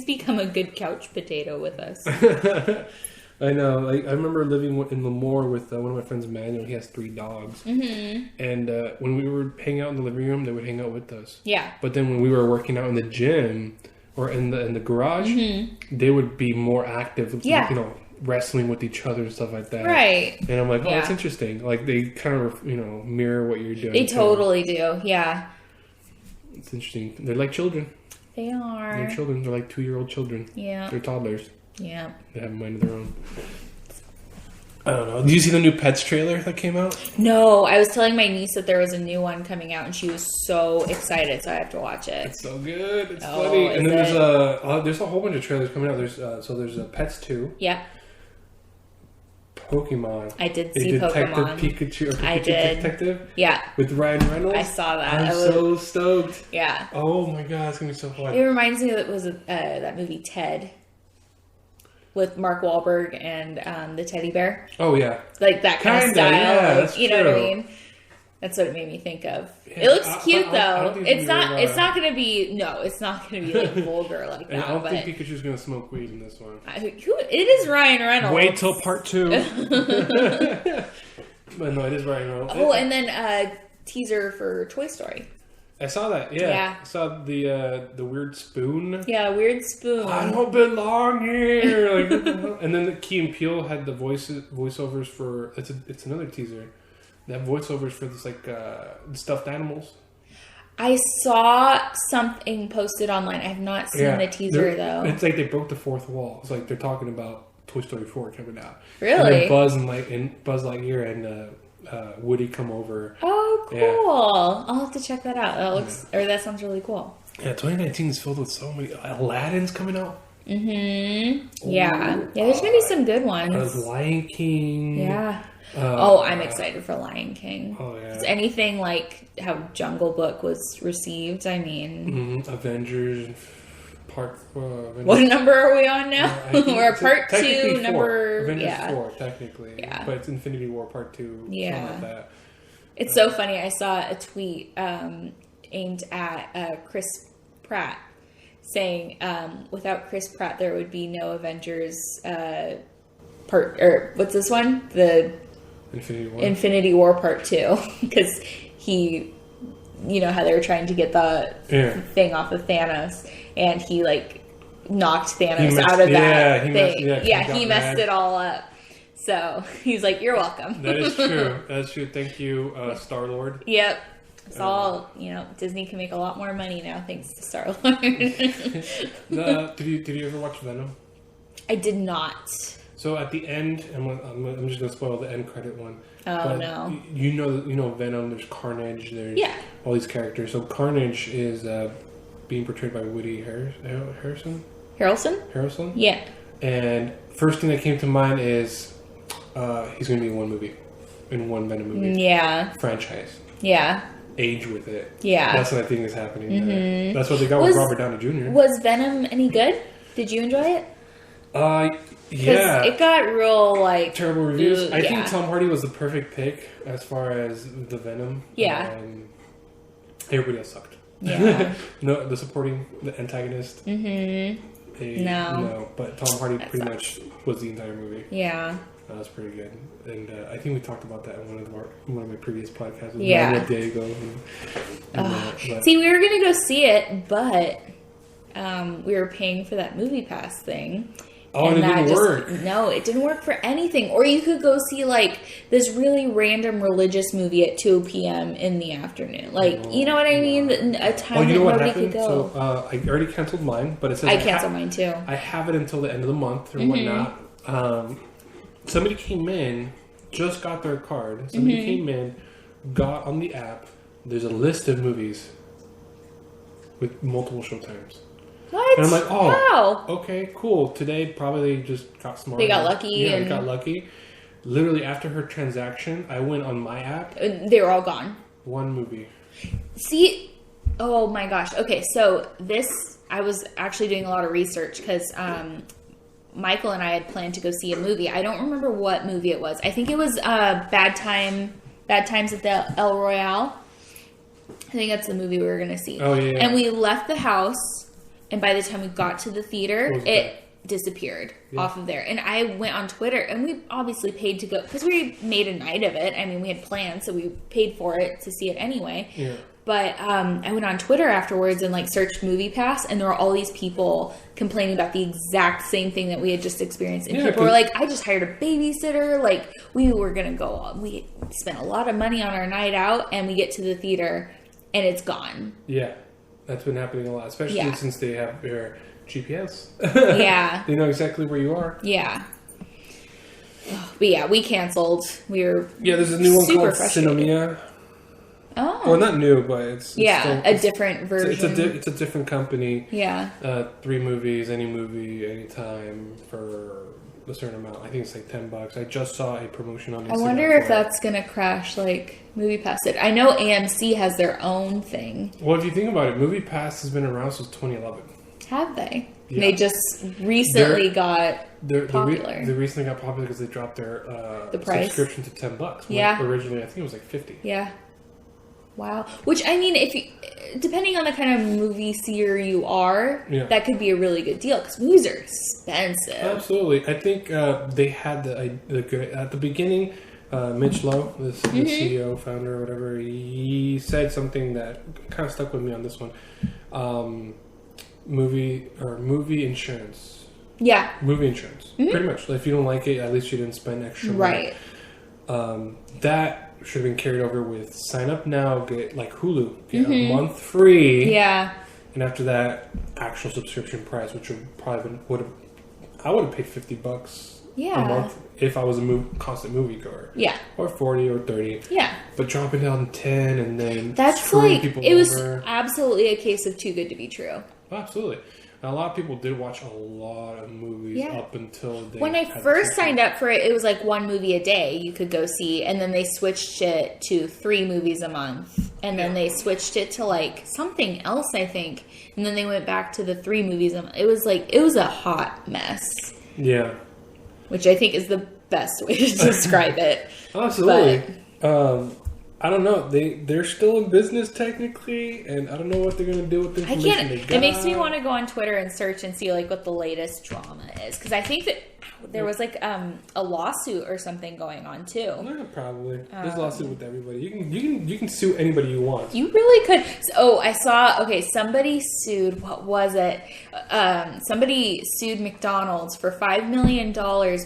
[SPEAKER 2] become a good couch potato with us.
[SPEAKER 1] I know. I remember living in Lemoore with one of my friends, Manuel. He has 3 dogs. Mm-hmm. And when we were hanging out in the living room, they would hang out with us.
[SPEAKER 2] Yeah.
[SPEAKER 1] But then when we were working out in the gym or in the garage, mm-hmm. they would be more active.
[SPEAKER 2] Yeah.
[SPEAKER 1] Wrestling with each other and stuff like that.
[SPEAKER 2] Right.
[SPEAKER 1] And I'm like, that's interesting. Like, they kind of, mirror what you're doing.
[SPEAKER 2] They totally do. Yeah.
[SPEAKER 1] It's interesting. They're like children.
[SPEAKER 2] They are.
[SPEAKER 1] They're children. They're like 2-year-old children.
[SPEAKER 2] Yeah.
[SPEAKER 1] They're toddlers.
[SPEAKER 2] Yeah.
[SPEAKER 1] They have a mind of their own. I don't know. Did you see the new Pets trailer that came out?
[SPEAKER 2] No. I was telling my niece that there was a new one coming out, and she was so excited, so I have to watch it.
[SPEAKER 1] It's so good. It's funny. And then there's a whole bunch of trailers coming out. There's Pets 2.
[SPEAKER 2] Yeah.
[SPEAKER 1] Pokemon.
[SPEAKER 2] I did see Pokemon.
[SPEAKER 1] Pikachu.
[SPEAKER 2] I did.
[SPEAKER 1] Detective?
[SPEAKER 2] Yeah.
[SPEAKER 1] With Ryan Reynolds?
[SPEAKER 2] I saw that.
[SPEAKER 1] I'm so stoked.
[SPEAKER 2] Yeah.
[SPEAKER 1] Oh my god, it's going to be so fun.
[SPEAKER 2] It reminds me of that movie Ted. With Mark Wahlberg and the teddy bear.
[SPEAKER 1] Oh, yeah.
[SPEAKER 2] Like that kind of style.
[SPEAKER 1] Yeah, that's
[SPEAKER 2] you know what I mean? That's what it made me think of. Yeah, it looks cute, though. It's not going to be like vulgar like that.
[SPEAKER 1] And I don't think Pikachu's going to smoke weed in this one.
[SPEAKER 2] It is Ryan Reynolds.
[SPEAKER 1] Wait till part 2. But no, it is Ryan Reynolds.
[SPEAKER 2] Oh, and then teaser for Toy Story.
[SPEAKER 1] I saw that, yeah. I saw the weird spoon.
[SPEAKER 2] Yeah, weird spoon.
[SPEAKER 1] I don't belong here. And then Key and Peele had the voiceovers for it's another teaser. They have voiceovers for this stuffed animals.
[SPEAKER 2] I saw something posted online. I have not seen the teaser though.
[SPEAKER 1] It's like they broke the fourth wall. It's like they're talking about Toy Story 4 coming out.
[SPEAKER 2] Really?
[SPEAKER 1] And then Buzz Lightyear and Woody come over.
[SPEAKER 2] Oh, cool! Yeah. I'll have to check that out. That sounds really cool.
[SPEAKER 1] Yeah, 2019 is filled with so many. Aladdin's coming out.
[SPEAKER 2] Mm-hmm. Yeah. There's gonna be some good ones.
[SPEAKER 1] Lion King.
[SPEAKER 2] Yeah. I'm excited for Lion King.
[SPEAKER 1] Oh yeah.
[SPEAKER 2] It's anything like how Jungle Book was received. I mean,
[SPEAKER 1] Avengers.
[SPEAKER 2] What number are we on now? We're part 2, number...
[SPEAKER 1] Avengers 4, technically. Yeah. But it's Infinity War Part 2.
[SPEAKER 2] Yeah.
[SPEAKER 1] Like that.
[SPEAKER 2] It's so funny. I saw a tweet aimed at Chris Pratt saying, without Chris Pratt, there would be no Avengers what's this one? The Infinity War Part 2. Because he... You know how they were trying to get the thing off of Thanos, and he like knocked Thanos out of that thing. He messed it all up. So he's like, "You're welcome."
[SPEAKER 1] That is true. That's true. Thank you, Star-Lord.
[SPEAKER 2] Yep. It's all Disney can make a lot more money now thanks to Star-Lord.
[SPEAKER 1] Did you ever watch Venom?
[SPEAKER 2] I did not.
[SPEAKER 1] So at the end, I'm just gonna spoil the end credit one.
[SPEAKER 2] Oh no!
[SPEAKER 1] You know Venom. There's Carnage. There's all these characters. So Carnage is being portrayed by Woody Harrelson.
[SPEAKER 2] Harrelson? Yeah.
[SPEAKER 1] And first thing that came to mind is he's gonna be in one Venom movie.
[SPEAKER 2] Yeah.
[SPEAKER 1] Franchise.
[SPEAKER 2] Yeah.
[SPEAKER 1] Age with it.
[SPEAKER 2] Yeah.
[SPEAKER 1] That's what I think is happening. Mm-hmm. That's what they got with Robert Downey Jr.
[SPEAKER 2] Was Venom any good? Did you enjoy it?
[SPEAKER 1] Yeah,
[SPEAKER 2] it got real
[SPEAKER 1] terrible reviews. I think Tom Hardy was the perfect pick as far as the Venom.
[SPEAKER 2] Yeah,
[SPEAKER 1] everybody else sucked.
[SPEAKER 2] Yeah,
[SPEAKER 1] no, the antagonist.
[SPEAKER 2] Mm-hmm.
[SPEAKER 1] No, but Tom Hardy pretty much was the entire movie.
[SPEAKER 2] Yeah,
[SPEAKER 1] that was pretty good, and I think we talked about that in one of my previous podcasts.
[SPEAKER 2] Yeah,
[SPEAKER 1] Diego.
[SPEAKER 2] See, we were gonna go see it, but we were paying for that movie pass thing.
[SPEAKER 1] Oh, and it didn't work.
[SPEAKER 2] No, it didn't work for anything. Or you could go see this really random religious movie at 2 p.m. in the afternoon. You know what I mean? A time that nobody could go.
[SPEAKER 1] So I already canceled mine, but it says
[SPEAKER 2] I canceled mine too.
[SPEAKER 1] I have it until the end of the month or whatnot. Somebody came in, just got their card. Somebody came in, got on the app. There's a list of movies with multiple showtimes.
[SPEAKER 2] What?
[SPEAKER 1] And I'm like, wow. Okay, cool. Today, probably they just got smart.
[SPEAKER 2] They got lucky.
[SPEAKER 1] Yeah, they got lucky. Literally, after her transaction, I went on my app.
[SPEAKER 2] They were all gone.
[SPEAKER 1] One movie.
[SPEAKER 2] See? Oh my gosh. Okay, so I was actually doing a lot of research because Michael and I had planned to go see a movie. I don't remember what movie it was. I think it was Bad Times at the El Royale. I think that's the movie we were going to see.
[SPEAKER 1] Oh, yeah.
[SPEAKER 2] And we left the house. And by the time we got to the theater, it disappeared off of there. And I went on Twitter, and we obviously paid to go, because we made a night of it. I mean, we had plans, so we paid for it to see it anyway.
[SPEAKER 1] Yeah.
[SPEAKER 2] But I went on Twitter afterwards and searched Movie Pass, and there were all these people complaining about the exact same thing that we had just experienced. And people were like, I just hired a babysitter. We were going to go, we spent a lot of money on our night out, and we get to the theater, and it's gone.
[SPEAKER 1] Yeah. That's been happening a lot, especially since they have their GPS.
[SPEAKER 2] Yeah.
[SPEAKER 1] They know exactly where you are.
[SPEAKER 2] Yeah. But yeah, we canceled. We were
[SPEAKER 1] there's a new one called Cinemia.
[SPEAKER 2] Oh.
[SPEAKER 1] Well, not new, but it's
[SPEAKER 2] a different version.
[SPEAKER 1] It's a different company.
[SPEAKER 2] Yeah.
[SPEAKER 1] 3 movies, any movie, anytime for a certain amount. I think it's $10. I just saw a promotion on Instagram.
[SPEAKER 2] I wonder if that's gonna crash Movie Pass. I know AMC has their own thing.
[SPEAKER 1] Well, if you think about it, Movie Pass has been around since 2011.
[SPEAKER 2] Have they? Yeah. They just recently got popular.
[SPEAKER 1] They recently got popular because they dropped their
[SPEAKER 2] the price
[SPEAKER 1] subscription to $10.
[SPEAKER 2] Yeah.
[SPEAKER 1] Originally, I think it was $50.
[SPEAKER 2] Yeah. Wow. Which, I mean, if you, depending on the kind of movie seer you are, that could be a really good deal because movies are expensive.
[SPEAKER 1] Absolutely. I think they had at the beginning, Mitch Lowe, the CEO, founder, or whatever, he said something that kind of stuck with me on this one. Movie insurance.
[SPEAKER 2] Yeah.
[SPEAKER 1] Movie insurance. Pretty much. If you don't like it, at least you didn't spend extra money.
[SPEAKER 2] Right.
[SPEAKER 1] That should have been carried over with sign up now, get like Hulu, get a month free.
[SPEAKER 2] Yeah.
[SPEAKER 1] And after that, actual subscription price, which would probably I would have paid $50 a month if I was a constant moviegoer.
[SPEAKER 2] Yeah.
[SPEAKER 1] Or 40 or 30.
[SPEAKER 2] Yeah.
[SPEAKER 1] But dropping down to 10 and then
[SPEAKER 2] that's like
[SPEAKER 1] people
[SPEAKER 2] it was
[SPEAKER 1] over.
[SPEAKER 2] Absolutely a case of too good to be true.
[SPEAKER 1] Oh, absolutely. Now, a lot of people did watch a lot of movies up until they...
[SPEAKER 2] When I first signed up for it, it was like 1 movie a day you could go see, and then they switched it to 3 movies a month, and then they switched it to like something else, I think, and then they went back to the 3 movies a month. It was a hot mess.
[SPEAKER 1] Yeah.
[SPEAKER 2] Which I think is the best way to describe it.
[SPEAKER 1] Absolutely. But, I don't know. They're still in business technically, and I don't know what they're going to do with the information they got.
[SPEAKER 2] It makes me want to go on Twitter and search and see like what the latest drama is, because I think that there was like a lawsuit or something going on too.
[SPEAKER 1] Yeah, probably. There's a lawsuit with everybody. You can sue anybody you want.
[SPEAKER 2] You really could. I saw. Okay, somebody sued. What was it? Somebody sued McDonald's for $5 million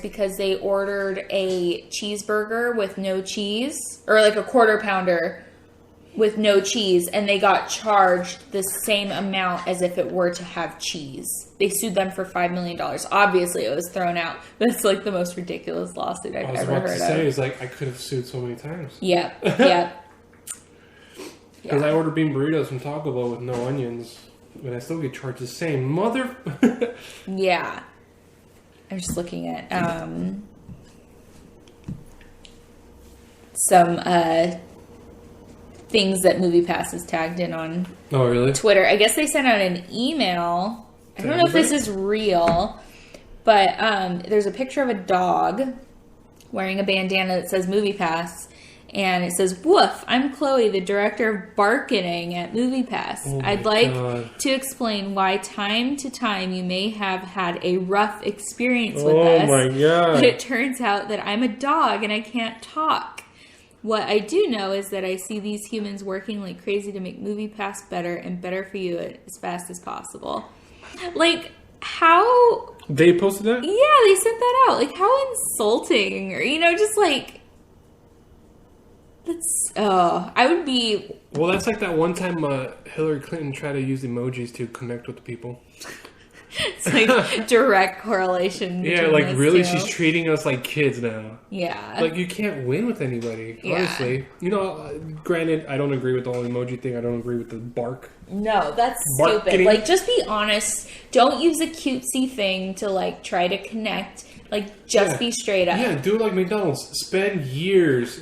[SPEAKER 2] because they ordered a cheeseburger with no cheese, or like a quarter pounder with no cheese, and they got charged the same amount as if it were to have cheese. They sued them for $5 million. Obviously, it was thrown out. That's like the most ridiculous lawsuit I've ever heard of. I was about to say,
[SPEAKER 1] it's like, I could have sued so many times.
[SPEAKER 2] Yep.
[SPEAKER 1] Because I ordered bean burritos from Taco Bell with no onions, and I still get charged the same.
[SPEAKER 2] Yeah. I'm just looking at some things that MoviePass is tagged in on Twitter. I guess they sent out an email. I don't know if this is real, but there's a picture of a dog wearing a bandana that says MoviePass, and it says, "Woof, I'm Chloe, the director of marketing at MoviePass. I'd like to explain why time to time you may have had a rough experience with us.
[SPEAKER 1] Oh my God.
[SPEAKER 2] But it turns out that I'm a dog and I can't talk. What I do know is that I see these humans working like crazy to make MoviePass better and better for you as fast as possible." Like, how...
[SPEAKER 1] They posted that?
[SPEAKER 2] Yeah, they sent that out. Like, how insulting. Or, just like... That's... I would be...
[SPEAKER 1] Well, that's like that one time Hillary Clinton tried to use emojis to connect with the people.
[SPEAKER 2] It's like direct correlation.
[SPEAKER 1] Yeah, like really, she's treating us like kids now.
[SPEAKER 2] Yeah.
[SPEAKER 1] Like, you can't win with anybody, honestly. Granted, I don't agree with the whole emoji thing. I don't agree with the bark.
[SPEAKER 2] No, that's stupid. Like, just be honest. Don't use a cutesy thing to, like, try to connect. Like, just be straight up.
[SPEAKER 1] Yeah, do it like McDonald's. Spend years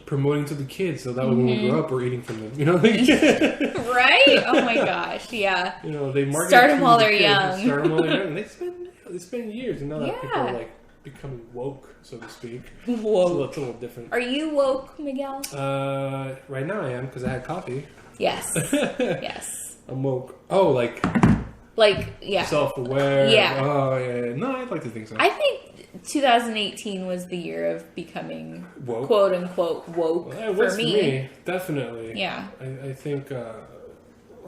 [SPEAKER 1] promoting to the kids so that when we grow up, we're eating from them.
[SPEAKER 2] Right? Oh my gosh, yeah.
[SPEAKER 1] They market
[SPEAKER 2] Start them while they're young.
[SPEAKER 1] Start them while they're young. They spend years, and now that people are like becoming woke, so to speak.
[SPEAKER 2] Woke.
[SPEAKER 1] It's a little different.
[SPEAKER 2] Are you woke, Miguel?
[SPEAKER 1] Right now I am, because I had coffee.
[SPEAKER 2] Yes. Yes.
[SPEAKER 1] I'm woke. Oh, like,
[SPEAKER 2] yeah.
[SPEAKER 1] Self-aware.
[SPEAKER 2] Yeah.
[SPEAKER 1] Oh, yeah. No, I'd like to think so.
[SPEAKER 2] I think 2018 was the year of becoming
[SPEAKER 1] woke?
[SPEAKER 2] quote unquote woke for me.
[SPEAKER 1] Definitely.
[SPEAKER 2] Yeah.
[SPEAKER 1] I think a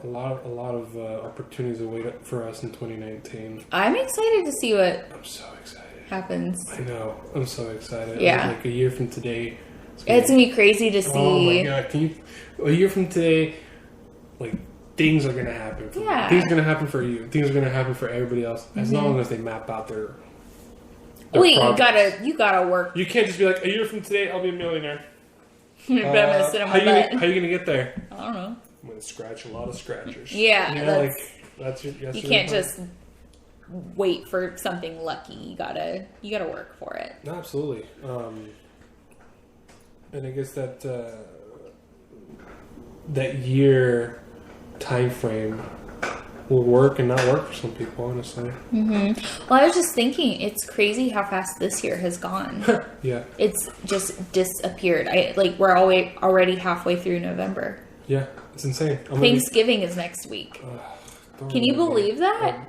[SPEAKER 1] lot of opportunities await for us in 2019.
[SPEAKER 2] I'm excited to see what
[SPEAKER 1] I'm so excited.
[SPEAKER 2] happens.
[SPEAKER 1] I know. I'm so excited.
[SPEAKER 2] Yeah.
[SPEAKER 1] Like a year from today.
[SPEAKER 2] It's gonna be crazy to see.
[SPEAKER 1] Oh my God. A year from today, like, things are gonna happen.
[SPEAKER 2] Yeah.
[SPEAKER 1] Things are gonna happen for you. Things are gonna happen for everybody else. As long as they map out their
[SPEAKER 2] Wait, you gotta work.
[SPEAKER 1] You can't just be like, a year from today, I'll be a millionaire.
[SPEAKER 2] But I'm gonna sit on my butt.
[SPEAKER 1] How are you gonna get there?
[SPEAKER 2] I don't know.
[SPEAKER 1] I'm gonna scratch a lot of scratchers.
[SPEAKER 2] Yeah,
[SPEAKER 1] that's
[SPEAKER 2] you can't just wait for something lucky. You gotta work for it.
[SPEAKER 1] No, absolutely. And I guess that that year time frame will work and not work for some people, honestly.
[SPEAKER 2] Mm-hmm. Well, I was just thinking, it's crazy how fast this year has gone.
[SPEAKER 1] Yeah.
[SPEAKER 2] It's just disappeared. We're already halfway through November.
[SPEAKER 1] Yeah, it's insane.
[SPEAKER 2] Thanksgiving is next week. Can you believe that?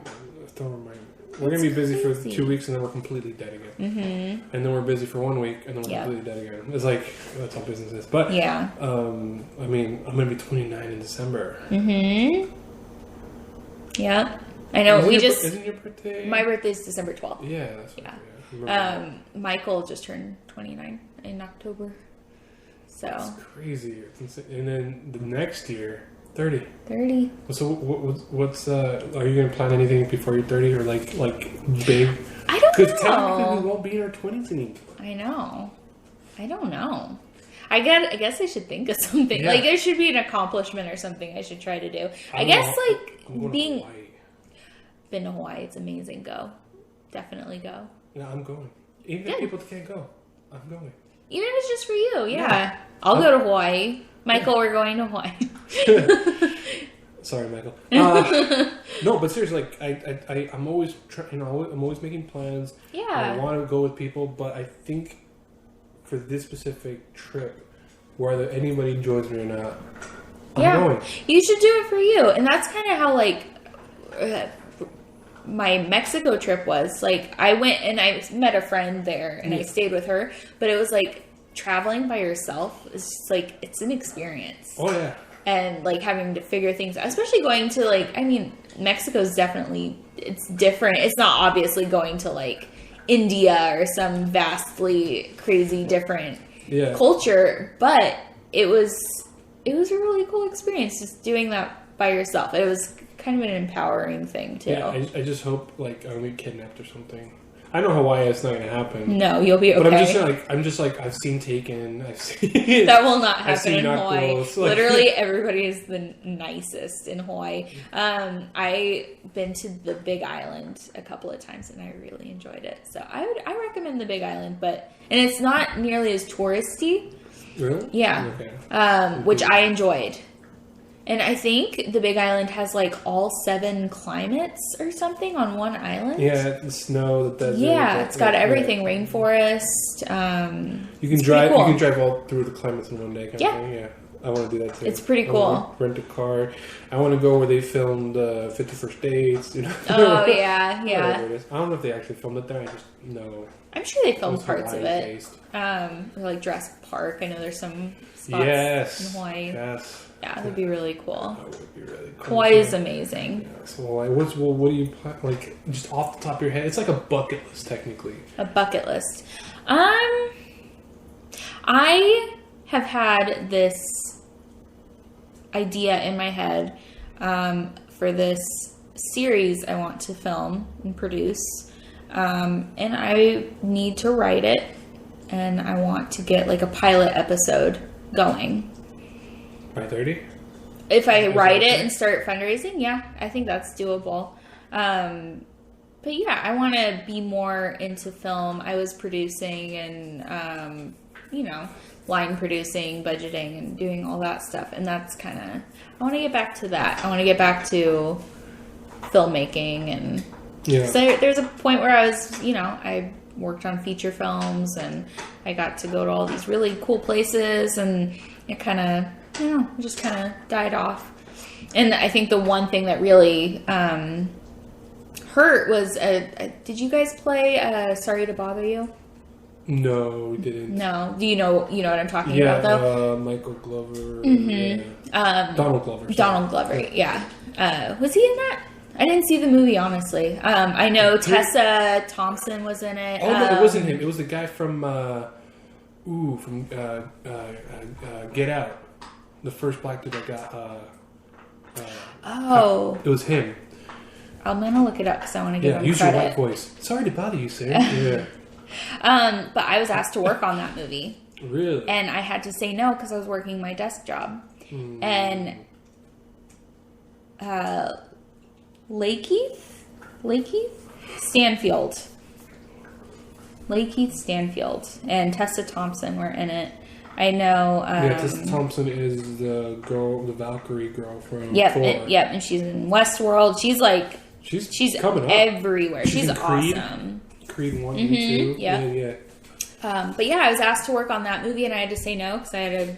[SPEAKER 1] Don't remind me. We're going to be busy for 2 weeks and then we're completely dead again.
[SPEAKER 2] Mm-hmm.
[SPEAKER 1] And then we're busy for 1 week and then we're completely dead again. It's like, that's how business is. But,
[SPEAKER 2] yeah.
[SPEAKER 1] I mean, I'm going to be 29 in December.
[SPEAKER 2] Mm-hmm. Yeah. I know.
[SPEAKER 1] Isn't your birthday?
[SPEAKER 2] My birthday is December 12th.
[SPEAKER 1] Yeah. That's
[SPEAKER 2] yeah. Michael just turned 29 in October. So
[SPEAKER 1] that's crazy. It's insane. And then the next year, 30.
[SPEAKER 2] 30.
[SPEAKER 1] So what's are you gonna plan anything before you're 30 or like big?
[SPEAKER 2] I don't know.
[SPEAKER 1] Because technically we won't be in our 20s anymore.
[SPEAKER 2] I know. I don't know. I guess I should think of something.
[SPEAKER 1] Yeah.
[SPEAKER 2] Like there should be an accomplishment or something I should try to do. I guess like being
[SPEAKER 1] Hawaii.
[SPEAKER 2] Been to Hawaii, it's amazing. Go. Definitely go.
[SPEAKER 1] Yeah, I'm going. Even if people can't go, I'm going.
[SPEAKER 2] Even if it's just for you, yeah. I'll go to Hawaii. Michael, we're going to Hawaii.
[SPEAKER 1] Sorry, Michael. No, but seriously, like I'm always I'm always making plans.
[SPEAKER 2] Yeah.
[SPEAKER 1] I want to go with people, but I think for this specific trip, whether anybody joins me or not, I'm going.
[SPEAKER 2] You should do it for you, and that's kind of how like my Mexico trip was. Like I went and I met a friend there, and I stayed with her, but it was like traveling by yourself is just like it's an experience.
[SPEAKER 1] Oh yeah.
[SPEAKER 2] And like having to figure things out, especially going to like, I mean, Mexico's definitely, it's different. It's not obviously going to like India or some vastly crazy different culture, but it was a really cool experience just doing that by yourself. It was kind of an empowering thing too.
[SPEAKER 1] Yeah, I just hope like I don't get kidnapped or something. I know Hawaii, it's not going to happen.
[SPEAKER 2] No, you'll be okay.
[SPEAKER 1] But I'm just like I've seen Taken. I've seen
[SPEAKER 2] that will not happen in Hawaii.
[SPEAKER 1] Like,
[SPEAKER 2] literally, everybody is the nicest in Hawaii. I've been to the Big Island a couple of times, and I really enjoyed it. So I recommend the Big Island, and it's not nearly as touristy.
[SPEAKER 1] Really?
[SPEAKER 2] Yeah.
[SPEAKER 1] Okay.
[SPEAKER 2] Which I enjoyed. And I think the Big Island has like all 7 climates or something on one island.
[SPEAKER 1] Yeah, the snow, the desert.
[SPEAKER 2] Yeah, it's got everything. Rainforest.
[SPEAKER 1] You can drive.
[SPEAKER 2] Cool.
[SPEAKER 1] You can drive all through the climates in one day. Kind of thing. Yeah, I want to do that too.
[SPEAKER 2] It's pretty cool.
[SPEAKER 1] Rent a car. I want to go where they filmed 50 First Dates. You know.
[SPEAKER 2] Oh yeah.
[SPEAKER 1] Whatever it is. I don't know if they actually filmed it there. I just know.
[SPEAKER 2] I'm sure they filmed parts of it.
[SPEAKER 1] Based.
[SPEAKER 2] Or like Jurassic Park. I know there's some spots in Hawaii.
[SPEAKER 1] Yes.
[SPEAKER 2] Yeah, that would be really cool.
[SPEAKER 1] That would be really cool.
[SPEAKER 2] Hawaii is amazing.
[SPEAKER 1] Yeah, so, like, what do you plan, like, just off the top of your head? It's like a bucket list, technically.
[SPEAKER 2] A bucket list. I have had this idea in my head for this series I want to film and produce. And I need to write it. And I want to get, like, a pilot episode going.
[SPEAKER 1] By 30?
[SPEAKER 2] If I write it and start fundraising, yeah, I think that's doable. But yeah, I want to be more into film. I was producing and, line producing, budgeting, and doing all that stuff. And that's kind of, I want to get back to that. I want to get back to filmmaking. And so there's a point where I was, I worked on feature films and I got to go to all these really cool places and it kind of, just kind of died off. And I think the one thing that really hurt was, did you guys play Sorry to Bother You?
[SPEAKER 1] No, we didn't.
[SPEAKER 2] No. Do you know what I'm talking about, though?
[SPEAKER 1] Michael Glover.
[SPEAKER 2] Mm-hmm.
[SPEAKER 1] Yeah. Donald Glover. Sorry.
[SPEAKER 2] Donald Glover, yeah. Was he in that? I didn't see the movie, honestly. I know Tessa Thompson was in it.
[SPEAKER 1] Oh, no, it wasn't him. It was the guy from Get Out. The first black dude that got... it was him.
[SPEAKER 2] I'm going to look it up because I want to give him
[SPEAKER 1] use
[SPEAKER 2] credit.
[SPEAKER 1] your white voice. Sorry to bother you, sir. Yeah.
[SPEAKER 2] But I was asked to work on that movie.
[SPEAKER 1] Really?
[SPEAKER 2] And I had to say no because I was working my desk job. And Lakeith Stanfield and Tessa Thompson were in it. I know.
[SPEAKER 1] Tessa Thompson is the Valkyrie girl from Thor.
[SPEAKER 2] And she's in Westworld. She's
[SPEAKER 1] coming up
[SPEAKER 2] everywhere. She's
[SPEAKER 1] Creed.
[SPEAKER 2] awesome.
[SPEAKER 1] Creed 1 and 2.
[SPEAKER 2] Yeah. But yeah, I was asked to work on that movie, and I had to say no because I had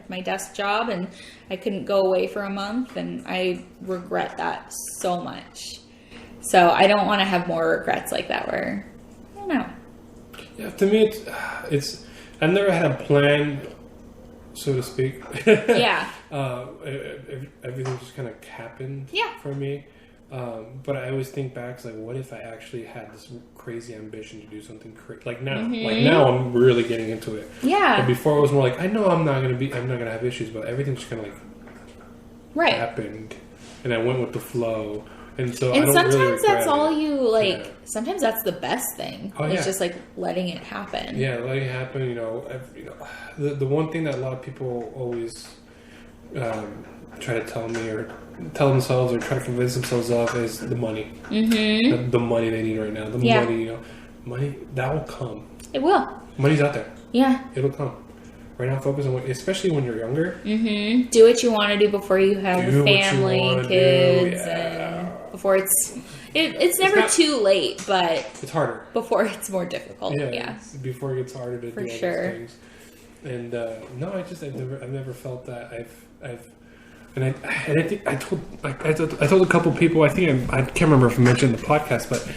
[SPEAKER 2] my desk job, and I couldn't go away for a month, and I regret that so much. So I don't want to have more regrets like that. Where I don't know.
[SPEAKER 1] Yeah, to me, it's. I've never had a plan, so to speak.
[SPEAKER 2] Yeah.
[SPEAKER 1] Everything just kind of happened for me. But I always think back, it's like, what if I actually had this crazy ambition to do something like now?
[SPEAKER 2] Mm-hmm.
[SPEAKER 1] Like now, I'm really getting into it.
[SPEAKER 2] Yeah.
[SPEAKER 1] But before, it was more like, I know I'm not gonna have issues, but everything just kind of like happened, and I went with the flow. And so,
[SPEAKER 2] and
[SPEAKER 1] I don't
[SPEAKER 2] sometimes
[SPEAKER 1] really regret
[SPEAKER 2] that's all
[SPEAKER 1] it.
[SPEAKER 2] you like. Yeah. Sometimes that's the best thing. It's just like letting it happen.
[SPEAKER 1] Yeah, letting it happen. The one thing that a lot of people always try to tell me or tell themselves or try to convince themselves of is the money. Mm-hmm. The money they need right now. The money, money that will come.
[SPEAKER 2] It will.
[SPEAKER 1] Money's out there.
[SPEAKER 2] Yeah,
[SPEAKER 1] it'll come. Right now, focus on especially when you're younger.
[SPEAKER 2] Mm-hmm. Do what you want to do before you have a family, kids, and before it's never too late, but
[SPEAKER 1] it's harder
[SPEAKER 2] before it's more difficult. Yeah.
[SPEAKER 1] Before it gets harder to do all these things. And no, I've never felt that. I think I told a couple people. I can't remember if I mentioned the podcast, but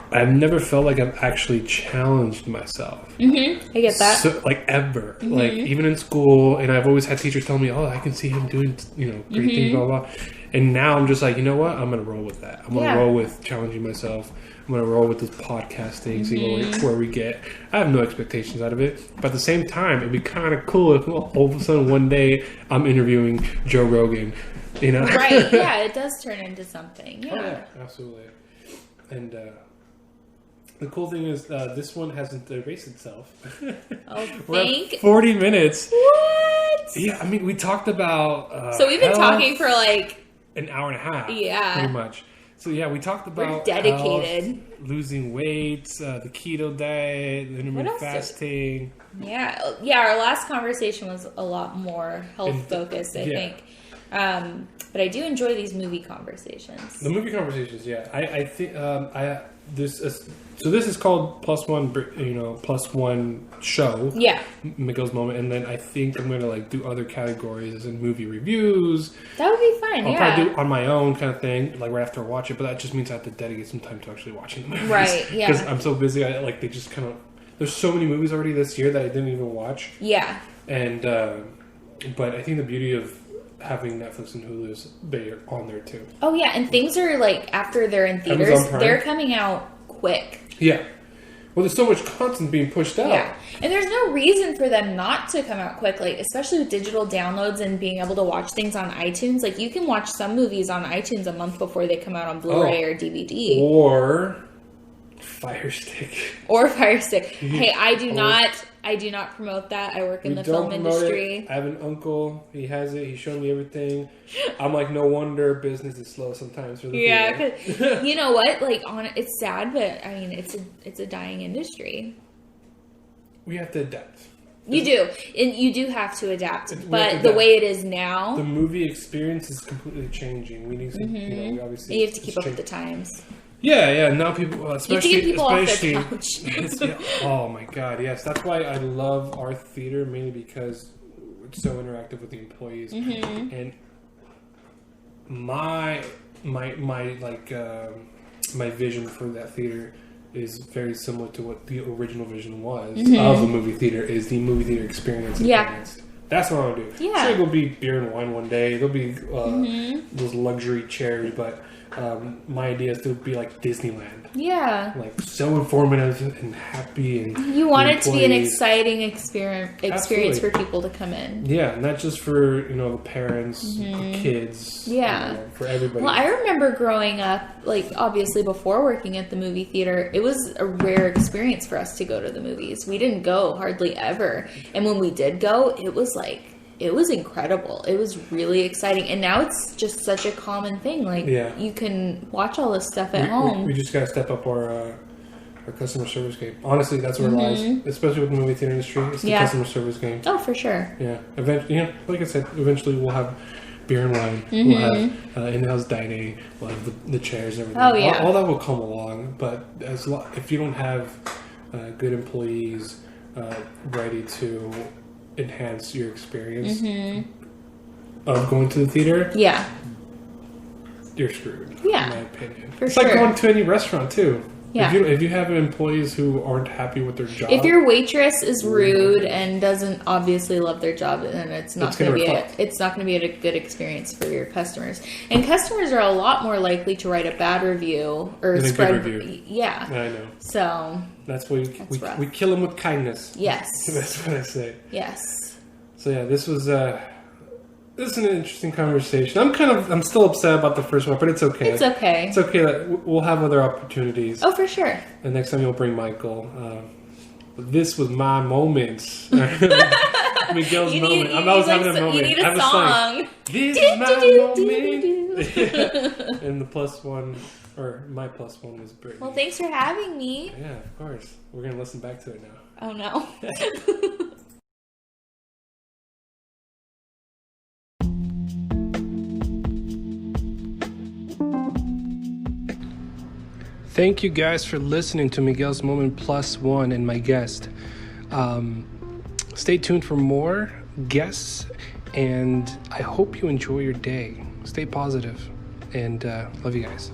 [SPEAKER 1] I've never felt like I've actually challenged myself.
[SPEAKER 2] Mm-hmm. I get that.
[SPEAKER 1] So, like ever, mm-hmm. like even in school, and I've always had teachers tell me, "Oh, I can see him doing, great things, blah blah." And now I'm just like, you know what? I'm gonna roll with that. I'm gonna roll with challenging myself. I'm gonna roll with this podcasting, see where we get. I have no expectations out of it, but at the same time, it'd be kind of cool if all of a sudden one day I'm interviewing Joe Rogan.
[SPEAKER 2] Right? Yeah, it does turn into something. Yeah,
[SPEAKER 1] oh, yeah, absolutely. And the cool thing is, this one hasn't erased itself.
[SPEAKER 2] Oh,
[SPEAKER 1] we're at 40 minutes.
[SPEAKER 2] What?
[SPEAKER 1] Yeah, I mean, we talked about.
[SPEAKER 2] So we've been talking for like
[SPEAKER 1] an hour and a half.
[SPEAKER 2] Yeah,
[SPEAKER 1] pretty much. So yeah, we talked about
[SPEAKER 2] we're dedicated,
[SPEAKER 1] health, losing weight, the keto diet, the intermittent fasting.
[SPEAKER 2] Yeah. Our last conversation was a lot more health focused, I think. But I do enjoy these movie conversations.
[SPEAKER 1] The movie conversations, yeah. I think so this is called Plus One show. Yeah. Miguel's moment, and then I think I'm gonna do other categories as in movie reviews.
[SPEAKER 2] That would be fun.
[SPEAKER 1] I'll probably do it on my own kind of thing, right after I watch it. But that just means I have to dedicate some time to actually watching the movies.
[SPEAKER 2] Right. Yeah.
[SPEAKER 1] Because I'm so busy. They just kind of. There's so many movies already this year that I didn't even watch.
[SPEAKER 2] Yeah.
[SPEAKER 1] And but I think the beauty of having Netflix and Hulu is they're on there too.
[SPEAKER 2] Oh yeah, and things are after they're in theaters, they're coming out quick.
[SPEAKER 1] Yeah. Well, there's so much content being pushed out.
[SPEAKER 2] Yeah. And there's no reason for them not to come out quick, especially with digital downloads and being able to watch things on iTunes. You can watch some movies on iTunes a month before they come out on Blu-ray or DVD.
[SPEAKER 1] Or Fire Stick.
[SPEAKER 2] Hey, I do not promote that. I work in the film industry.
[SPEAKER 1] I have an uncle. He has it. He's showing me everything. I'm like, no wonder business is slow sometimes for the
[SPEAKER 2] because you know what? It's sad, but I mean, it's a dying industry.
[SPEAKER 1] We have to adapt.
[SPEAKER 2] You do, and you do have to adapt. But the way it is now,
[SPEAKER 1] the movie experience is completely changing. We need to, we obviously
[SPEAKER 2] you have to keep up with the times.
[SPEAKER 1] Yeah. Now people, especially,
[SPEAKER 2] you have to get people off their couch.
[SPEAKER 1] Oh my God, yes. That's why I love our theater, mainly because it's so interactive with the employees. Mm-hmm. And my vision for that theater is very similar to what the original vision was of the movie theater. Is the movie theater experience enhanced. That's what I want to do. Yeah. Sure, there'll be beer and wine one day. There'll be those luxury chairs, but my idea is to be like Disneyland. Yeah. So informative and happy. And
[SPEAKER 2] you want it to be an exciting experience for people to come in.
[SPEAKER 1] Yeah, not just for, the parents, kids.
[SPEAKER 2] Yeah.
[SPEAKER 1] For everybody.
[SPEAKER 2] Well, I remember growing up, obviously before working at the movie theater, it was a rare experience for us to go to the movies. We didn't go hardly ever. And when we did go, it was incredible. It was really exciting. And now it's just such a common thing. You can watch all this stuff at home.
[SPEAKER 1] We just got to step up our customer service game. Honestly, that's where it lies. Especially with the movie theater industry. It's the customer service game.
[SPEAKER 2] Oh, for sure.
[SPEAKER 1] Yeah. Eventually, like I said, eventually we'll have beer and wine. We'll have in-house dining. We'll have the chairs and everything.
[SPEAKER 2] Oh, yeah.
[SPEAKER 1] All that will come along. But if you don't have good employees ready to enhance your experience of going to the theater, you're screwed. Yeah, in my opinion. It's like going to any restaurant too.
[SPEAKER 2] Yeah.
[SPEAKER 1] If you have employees who aren't happy with their job,
[SPEAKER 2] if your waitress is rude and doesn't obviously love their job, then it's not going to be a good experience for your customers. And customers are a lot more likely to write a bad review or spread a good review. Yeah,
[SPEAKER 1] I know.
[SPEAKER 2] So
[SPEAKER 1] that's why we kill them with kindness.
[SPEAKER 2] Yes,
[SPEAKER 1] that's what I say.
[SPEAKER 2] Yes.
[SPEAKER 1] So yeah, this is an interesting conversation. I'm still upset about the first one, but it's okay.
[SPEAKER 2] It's okay.
[SPEAKER 1] It's okay that we'll have other opportunities.
[SPEAKER 2] Oh, for sure.
[SPEAKER 1] And next time you'll bring Michael. This was my moment. Miguel's moment. I'm always having a moment.
[SPEAKER 2] You need a song.
[SPEAKER 1] This is my moment. And the plus one, or my plus one, was Brittany.
[SPEAKER 2] Well, thanks for having me.
[SPEAKER 1] Yeah, of course. We're gonna listen back to it now.
[SPEAKER 2] Oh no.
[SPEAKER 1] Thank you guys for listening to Miguel's Moment Plus One and my guest. Stay tuned for more guests, and I hope you enjoy your day. Stay positive, and love you guys.